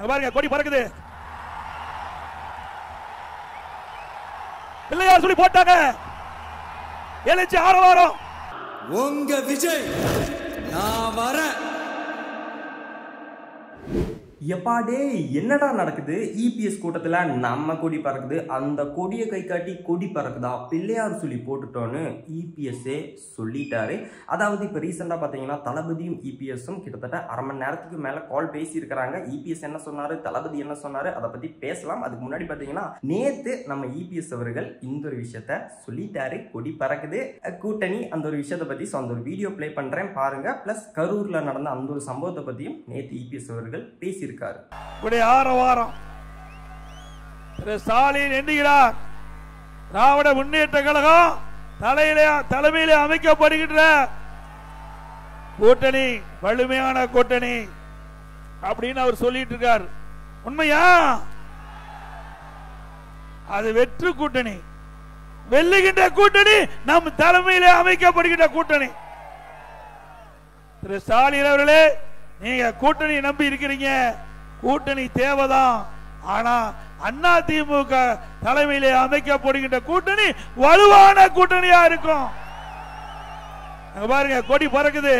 பாருங்க கொடி பறக்குது. பிள்ளையார் சொல்லி போட்டாங்க. எழுச்சி ஆரவாரம். உங்க விஜய் நான் வர. எப்பாடே என்னடா நடக்குது? இபிஎஸ் கூட்டத்துல நம்ம கொடி பறக்குது, அந்த கொடியை கை காட்டி கொடி பறக்குதா, பிள்ளையார் சொல்லி போட்டுட்டோன்னு இபிஎஸ்ஏ சொல்லிட்டாரு. அதாவது இப்போ ரீசெண்டாக பார்த்தீங்கன்னா தளபதியும் இபிஎஸும் கிட்டத்தட்ட அரை மணி நேரத்துக்கு மேலே கால் பேசியிருக்கிறாங்க. இபிஎஸ் என்ன சொன்னார், தளபதி என்ன சொன்னார், அதை பற்றி பேசலாம். அதுக்கு முன்னாடி பார்த்தீங்கன்னா நேற்று நம்ம இபிஎஸ் அவர்கள் இந்த ஒரு விஷயத்த சொல்லிட்டாரு, கொடி பறக்குது கூட்டணி அந்த ஒரு விஷயத்தை பற்றி. ஸோ அந்த ஒரு வீடியோ பிளே பண்ணுறேன் பாருங்க. ப்ளஸ் கரூரில் நடந்த அந்த ஒரு சம்பவத்தை பற்றியும் நேற்று இபிஎஸ் அவர்கள் பேசியிருக்காரு. ஆரவாரம். ஸ்டாலின் எண்ணுகிறார், திராவிட முன்னேற்ற கழகம் தலைமையிலே அமைக்கப்படுகின்ற கூட்டணி வலிமையான கூட்டணி அப்படின்னு அவர் சொல்லிட்டு இருக்கார். உண்மையா? அது வெற்று கூட்டணி, வெல்லுகின்ற கூட்டணி, நம் தலைமையிலே அமைக்கப்படுகின்ற கூட்டணி. திரு ஸ்டாலின் அவர்களே, நீங்க கூட்டணி நம்பி இருக்கிறீங்க, கூட்டணி தேவைதான். ஆனா அதிமுக தலைமையிலே அமைக்கப்படுகின்ற கூட்டணி வலுவான கூட்டணியா இருக்கும். பாருங்க கொடி பறக்குது.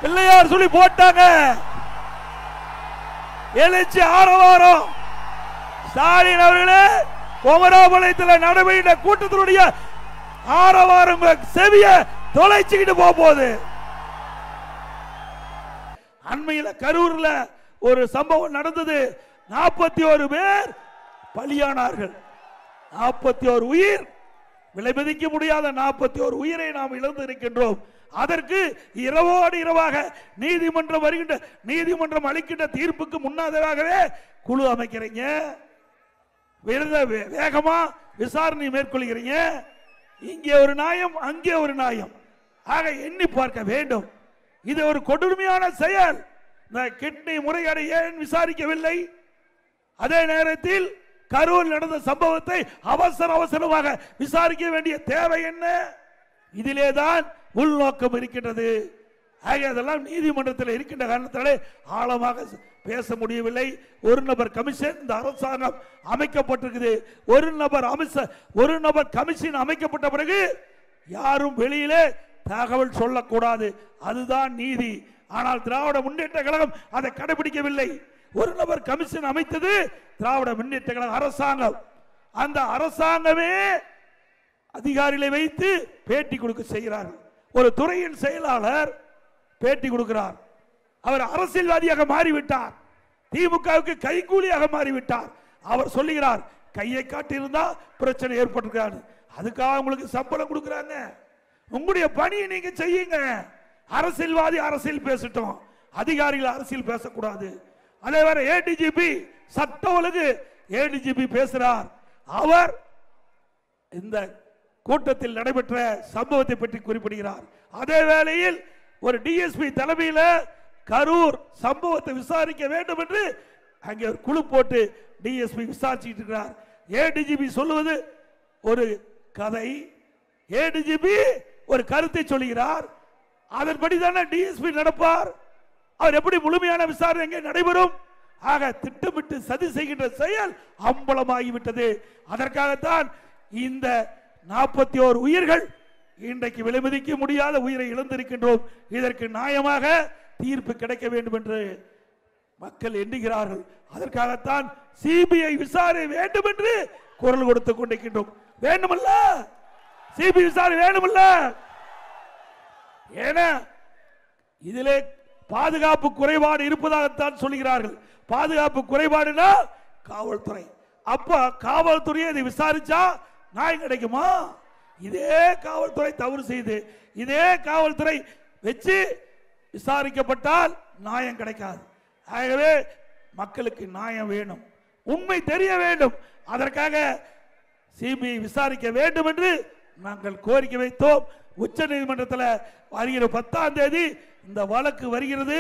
பிள்ளையார் சொல்லி போட்டாங்க. எழுச்சி ஆரவாரம். ஸ்டாலின் அவர்களே, குமராபாளையத்தில் நடைபெற்ற கூட்டத்தினுடைய ஆரவாரம் செவிய தொலைச்சிக்கிட்டு போகுது. அண்மையில் கரூர்ல ஒரு சம்பவம் நடந்தது. 41 பேர் பலியானார்கள். 41 உயிர், விலை மதிக்க முடியாத 41 உயிரை நாம் இழந்து இருக்கின்றோம். அதற்கு இரவோடு இரவாக நீதிமன்றம் அளிக்கின்ற தீர்ப்புக்கு முன்னதாகவே குழு அமைக்கிறீங்க, வேகமா விசாரணை மேற்கொள்கிறீங்க. இங்கே ஒரு நியாயம், அங்கே ஒரு நியாயம். ஆக எண்ணி பார்க்க வேண்டும். இது ஒரு கொடுமையான செயல். இந்த கிட்னி முறைகேடை ஏன் விசாரிக்கவில்லை? அதே நேரத்தில் கரூர் நடந்த சம்பவத்தை அவசரமாக விசாரிக்க வேண்டிய தேவை என்ன? இதிலேதான் உள்நோக்கம் இருக்கின்றது. அதெல்லாம் நீதிமன்றத்தில் இருக்கின்ற காரணத்தாலே ஆழமாக பேச முடியவில்லை. ஒரு நபர் கமிஷன் இந்த அரசாங்கம் அமைக்கப்பட்டிருக்குது. ஒரு நபர் கமிஷன் அமைக்கப்பட்ட பிறகு யாரும் வெளியிலே தகவல் சொல்லக்கூடாது, அதுதான் நீதி. ஆனால் திராவிட முன்னேற்ற கழகம் அதை கடைபிடிக்கவில்லை. ஒரு நபர் கமிஷன் அமைத்தது திராவிட முன்னேற்ற கழக அரசாங்கம். அந்த அரசாங்கமே அதிகாரிகளை வைத்து பேட்டி கொடுக்க செய்கிறார்கள். ஒரு துறையின் செயலாளர் பேட்டி கொடுக்கிறார். அவர் அரசியல்வாதியாக மாறிவிட்டார், திமுகவுக்கு கைகூலியாக மாறிவிட்டார். அவர் சொல்லுகிறார், கையை காட்டியிருந்தா பிரச்சனை ஏற்பட்டிருக்காரு, அதுக்காக உங்களுக்கு சம்பளம் கொடுக்கிறாங்க, உங்களுடைய பணியை நீங்க செய்யுங்க. அரசியல்வாதி அரசியல் பேசட்டும், அதிகாரிகள் அரசியல் பேசக்கூடாது. அதே வேற ஏடிஜிபி சட்ட ஒழுங்கு ஏடிஜிபி பேசுறார். அவர் இந்த கூட்டத்தில் நடைபெற்ற சம்பவத்தை பற்றி குறிப்பிடுகிறார். அதே வேளையில் ஒரு டிஎஸ்பி தலைமையில் கரூர் சம்பவத்தை விசாரிக்க வேண்டும் என்று அங்கே ஒரு குழு போட்டு டிஎஸ்பி விசாரிச்சுட்டு இருக்கிறார். ஏடிஜிபி சொல்லுவது ஒரு கதை, ஏடிஜிபி ஒரு கருத்தை சொல்கிறார், அதன்படி தானே டிஎஸ்பி நடப்பார். அவர் எப்படி முழுமையான விசாரணை எங்கே நடைபெறும்? ஆக திட்டமிட்டு சதி செய்கின்ற செயல் அம்பலமாகிவிட்டது. அதற்காகத்தான் இந்த 41 உயிர்கள் இன்றைக்கு விலைமதிக்க முடியாத உயிரை இழந்திருக்கின்றோம். இதற்கு நியாயமாக தீர்ப்பு கிடைக்க வேண்டும் என்று மக்கள் எண்ணுகிறார்கள். அதற்காகத்தான் சிபிஐ விசாரணை வேண்டும் என்று குரல் கொடுத்துக் கொண்டிருக்கின்றோம். வேண்டுமல்ல, சிபிஐ விசாரணை வேண்டுமல்ல. ஏன்னா இதிலே பாதுகாப்பு குறைபாடு இருப்பதாகத்தான் சொல்கிறார்கள். பாதுகாப்பு குறைபாடுனா காவல்துறை. அப்ப காவல்துறையை இதை விசாரிச்சா நியாயம் கிடைக்குமா? இதே காவல்துறை தவறு செய்து இதே காவல்துறை வச்சு விசாரிக்கப்பட்டால் நியாயம் கிடைக்காது. ஆகவே மக்களுக்கு நியாயம் வேணும், உண்மை தெரிய வேண்டும். அதற்காக சிபிஐ விசாரிக்க வேண்டும் என்று நாங்கள் கோரிக்கை வைத்தோம். உச்ச நீதிமன்றத்தில் வருகிற 10ஆம் தேதி இந்த வழக்கு வருகிறது.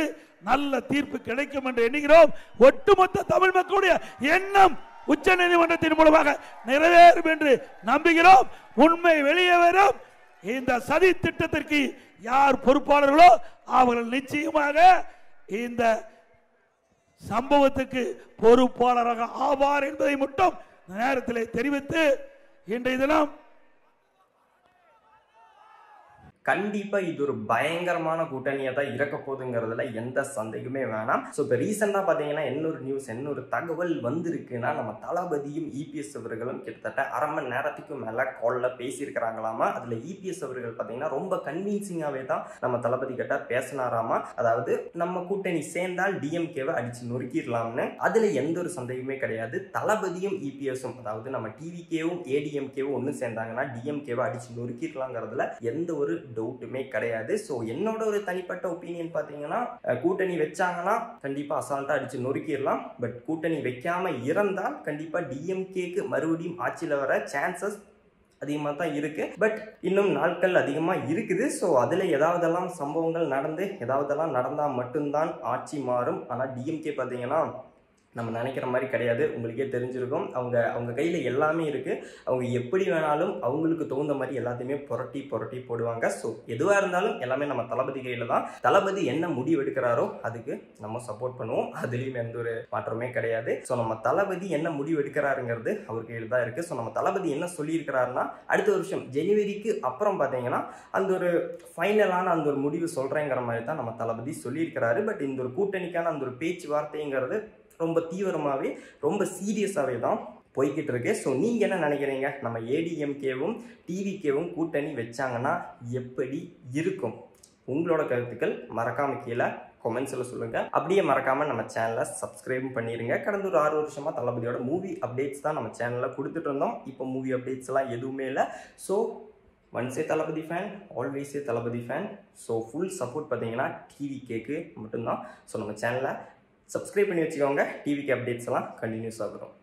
நல்ல தீர்ப்பு கிடைக்கும் என்று எண்ணுகிறோம். ஒட்டுமொத்த தமிழ் மக்களுடைய எண்ணம் உச்ச நீதிமன்றத்தின் மூலமாக நிறைவேறும் என்று நம்புகிறோம். உண்மை வெளியே வரும். இந்த சதி திட்டத்திற்கு யார் பொறுப்பாளர்களோ அவர்கள் நிச்சயமாக இந்த சம்பவத்துக்கு பொறுப்பாளராக ஆவார் என்பதை மட்டும் நேரத்தில் தெரிவித்து இன்றைய தினம் கண்டிப்பா இது ஒரு பயங்கரமான கூட்டணியா தான் இருக்க போகுதுங்கிறதுல எந்த சந்தேகமே வேணாம். ஸோ இப்போ ரீசெண்டாக பார்த்தீங்கன்னா இன்னொரு தகவல் வந்திருக்குன்னா, நம்ம தளபதியும் இபிஎஸ் அவர்களும் கிட்டத்தட்ட அரை மணி நேரத்துக்கு மேலே காலில் பேசியிருக்கிறாங்களாமா. அதில் இபிஎஸ் அவர்கள் பார்த்தீங்கன்னா ரொம்ப கன்வின்சிங்காகவே தான் நம்ம தளபதி கிட்ட பேசினாராமா. அதாவது நம்ம கூட்டணி சேர்ந்தால் டிஎம்கேவை அடிச்சு நொறுக்கிடலாம்னு. அதில் எந்த ஒரு சந்தேகமே கிடையாது. தளபதியும் இபிஎஸும், அதாவது நம்ம டிவிகேவும் ஏடிஎம்கேவும் ஒன்று சேர்ந்தாங்கன்னா டிஎம்கேவை அடிச்சு நொறுக்கிடலாங்கிறதுல எந்த ஒரு டவுட்டுமே கிடையாது. ஸோ என்னோட ஒரு தனிப்பட்ட ஒப்பீனியன் பார்த்தீங்கன்னா, கூட்டணி வச்சாங்கன்னா கண்டிப்பா அசால்ட்டா அடிச்சு நொறுக்கிடலாம். பட் கூட்டணி வைக்காம இருந்தால் கண்டிப்பா டிஎம்கேக்கு மறுபடியும் ஆட்சியில் வர சான்சஸ் அதிகமாக தான் இருக்கு. பட் இன்னும் நாட்கள் அதிகமாக இருக்குது. ஸோ அதில் ஏதாவதெல்லாம் சம்பவங்கள் நடந்தால் மட்டும்தான் ஆட்சி மாறும். ஆனால் டிஎம்கே பார்த்தீங்கன்னா நம்ம நினைக்கிற மாதிரி கிடையாது. உங்களுக்கே தெரிஞ்சிருக்கும், அவங்க கையில் எல்லாமே இருக்குது. அவங்க எப்படி வேணாலும் அவங்களுக்கு தகுந்த மாதிரி எல்லாத்தையுமே புரட்டி போடுவாங்க. ஸோ எதுவாக இருந்தாலும் எல்லாமே நம்ம தளபதி கையில் தான். தளபதி என்ன முடிவு எடுக்கிறாரோ அதுக்கு நம்ம சப்போர்ட் பண்ணுவோம். அதுலேயும் எந்த ஒரு மாற்றமே கிடையாது. ஸோ நம்ம தளபதி என்ன முடிவு எடுக்கிறாருங்கிறது அவர் கையில் தான் இருக்குது. ஸோ நம்ம தளபதி என்ன சொல்லியிருக்கிறாருன்னா, அடுத்த வருஷம் ஜனவரிக்கு அப்புறம் பார்த்தீங்கன்னா அந்த ஒரு ஃபைனலான அந்த ஒரு முடிவு சொல்கிறேங்கிற மாதிரி தான் நம்ம தளபதி சொல்லியிருக்கிறாரு. பட் இந்த ஒரு கூட்டணிக்கான அந்த ஒரு பேச்சுவார்த்தைங்கிறது ரொம்ப தீவிரமாகவே ரொம்ப சீரியஸாகவே தான் போய்கிட்டு இருக்கு. ஸோ நீங்கள் என்ன நினைக்கிறீங்க? நம்ம ஏடிஎம்கேவும் டிவிகேவும் கூட்டணி வச்சாங்கன்னா எப்படி இருக்கும்? உங்களோட கருத்துக்கள் மறக்காம கீழே கொமெண்ட்ஸில் சொல்லுங்கள். அப்படியே மறக்காமல் நம்ம சேனலை சப்ஸ்கிரைப் பண்ணிடுங்க. கடந்த ஒரு 6 வருஷமாக தளபதியோட மூவி அப்டேட்ஸ் தான் நம்ம சேனலில் கொடுத்துட்டு இருந்தோம். இப்போ மூவி அப்டேட்ஸ்லாம் எதுவுமே இல்லை. ஸோ ஒன்ஸே தளபதி ஃபேன், ஆல்வேஸே தளபதி ஃபேன். ஸோ ஃபுல் சப்போர்ட் பார்த்தீங்கன்னா டிவிகேக்கு மட்டும்தான். ஸோ நம்ம சேனலை சப்ஸ்கிரைப் பண்ணி வச்சுக்கோங்க. டிவிக்கு அப்டேட்ஸ் எல்லாம் கண்டினியூஸாக வரும்.